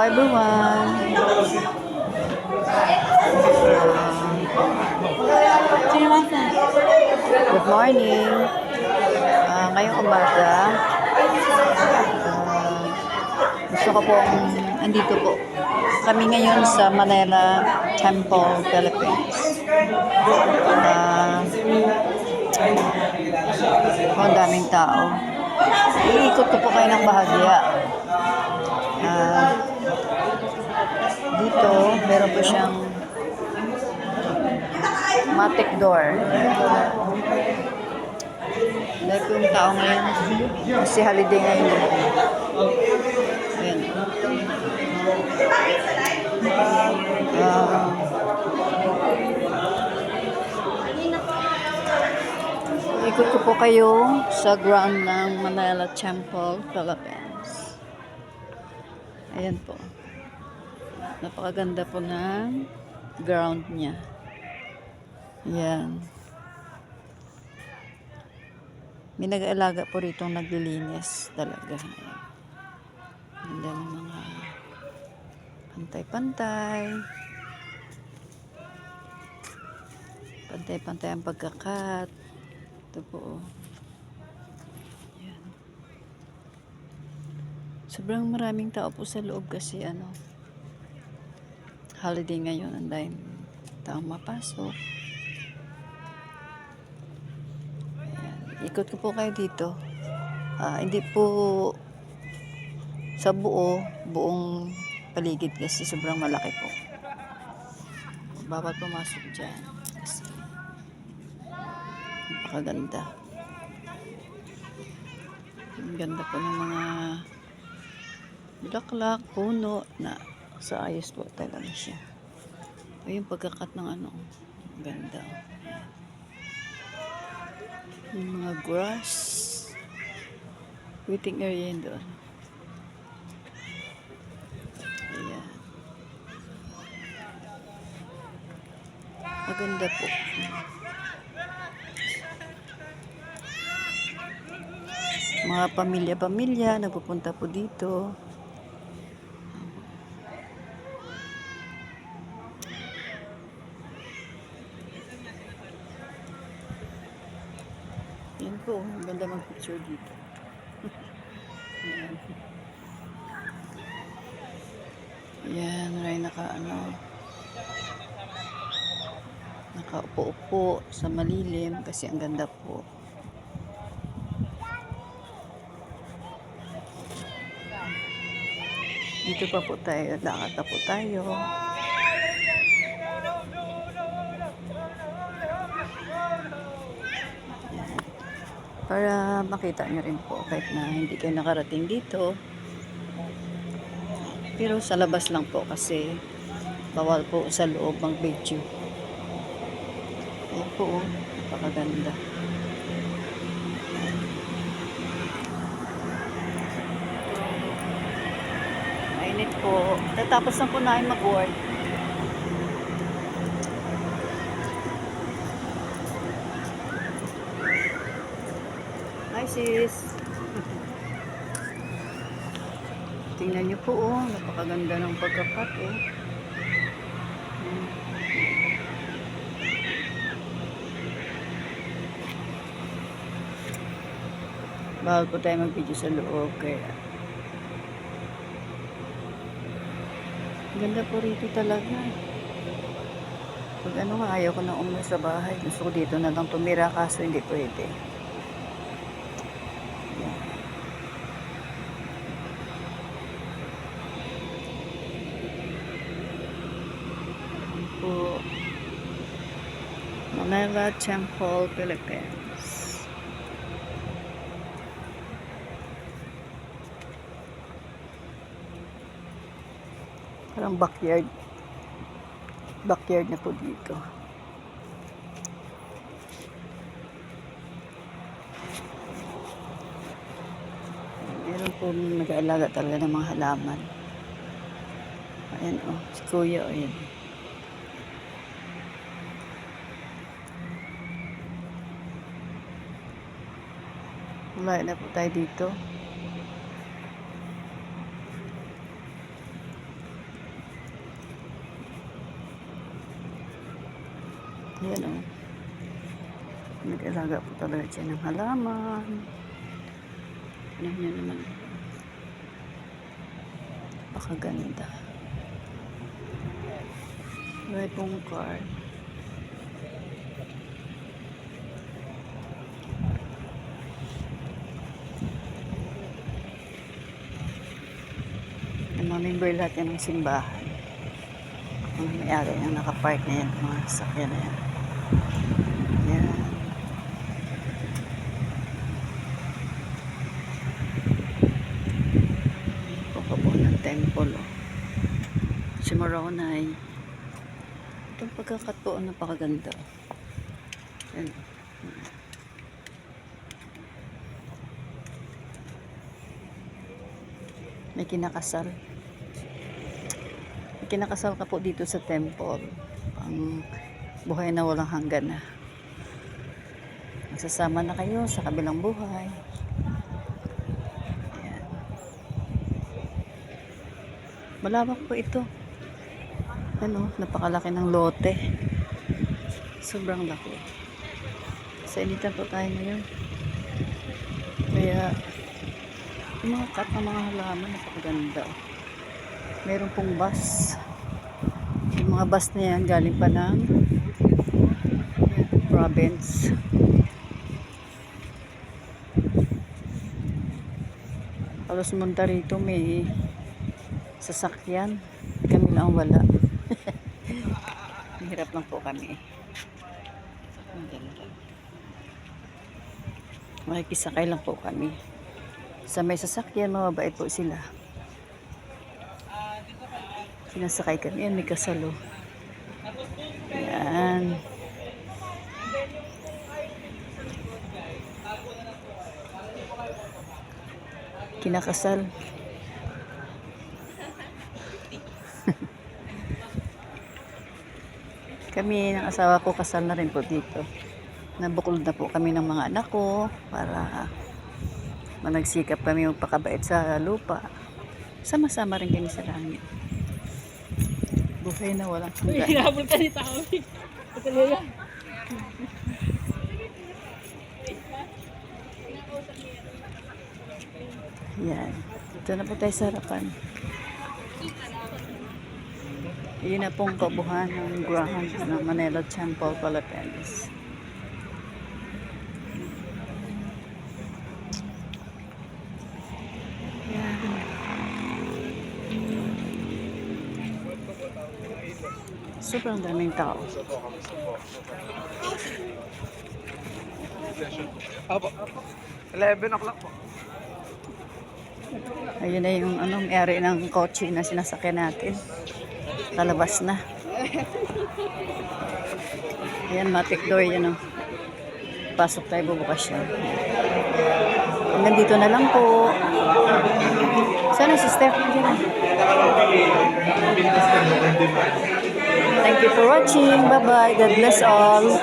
everyone. Good morning. Ngayong umaga, gusto ko pong andito po. Kami ngayon sa Manila Temple, Philippines. Ang daming tao. Iikot ko po kayo ng bahagya. Dito, meron po siyang matic door. Dahil po yung tao ngayon, kasi holiday ngayon. Ayan. Ikot ko po kayo sa ground ng Manila Temple, Philippines. Ayan po. Napakaganda po ng ground niya. Ayan. May nag-aalaga po rito naglilinis talaga. Ganda ng mga pantay-pantay. Pantay-pantay ang pagkakat. Ito po. Ayan. Sobrang maraming tao po sa loob kasi holiday ngayon. Ang daming taong mapasok. Ikot ko po kayo dito. Hindi po sa buong paligid kasi sobrang malaki po. Bawat pumasok dyan kasi napakaganda. Ang ganda po ng mga bulaklak, puno na sa ayos po talaga siya. Ito yung pagkakat ng ang ganda. Yung mga grass, waiting area yun doon. Ayan. Maganda po. Mga pamilya-pamilya nagpupunta po dito. Yan po, maganda mag-picture dito. Yan. Yan, may nakaupo-upo sa malilim kasi ang ganda po. Dito pa po tayo, lakad pa po tayo. Para makita nyo rin po kahit na hindi kayo nakarating dito. Pero sa labas lang po kasi bawal po sa loob ang video. Ayan po, napakaganda. Mainit po. Tatapos na po namin mag-work. Hi sis. Tingnan nyo po napakaganda ng pagkakat Bawal po tayo mag-video sa loob kaya ganda po rito talaga. Pag ayaw ko na umuwi sa bahay. Gusto ko dito na lang tumira kaso hindi pwede. Po Manila Temple, Philippines. Parang backyard na po dito. Meron po nag-aalaga talaga ng mga halaman. Ayan si kuya ayan. Wala na po tayo dito. Ayan o. Nag-alaga po talaga siya ng halaman. Ano nyo naman. Napakaganda. May pong card. Ang mga member lahat yan ng simbahan. Mga may-ari yung nakapark na yan. Mga sasakyan na yan. Yan. Pagkapo ng temple. Oh. Si Moroni. Itong pagkakatuon napakaganda. Yan. May kinakasal. May kinakasal ka po dito sa temple. Ang buhay na walang hanggan na. Magsasama na kayo sa kabilang buhay. Ayan. Malawak po ito. Ano, napakalaki ng lote. Sobrang laki. Sa initan po tayo ngayon. Kaya yung mga cut ng mga halaman napakaganda. Meron pong bus. Yung mga bus na yan galing pa ng province. Halos munta rito may sasakyan. Kami lang wala. Hirap lang po kami. Ang ganda. Makikisakay lang po kami. Sa may sasakyan, mababait po sila. Sinasakay kami. Yan, may kasalo. Yan. Kinakasal. Kami ng asawa ko kasal na rin po dito. Nabukol na po kami ng mga anak ko para managsikap kami magpakabait sa lupa. Sama-sama rin kami sa langit. Buhay na walang hanggan. Hinabol ka ni tao. Patuloy. Yan. Ito na po tayo sa harapan. Yun na pong kabuhan ng ground ng Manila Temple, Philippines. Yan. Sobrang daming tao. Apo. 11 o'clock po. Ayun na yung may-ari ng kotse na sinasakyan natin. Talabas na. Ayan, matic door yan. Pasok tayo, bubukas yan. Hanggang dito na lang po. Sana si Steph? Thank you for watching. Bye-bye. God bless all.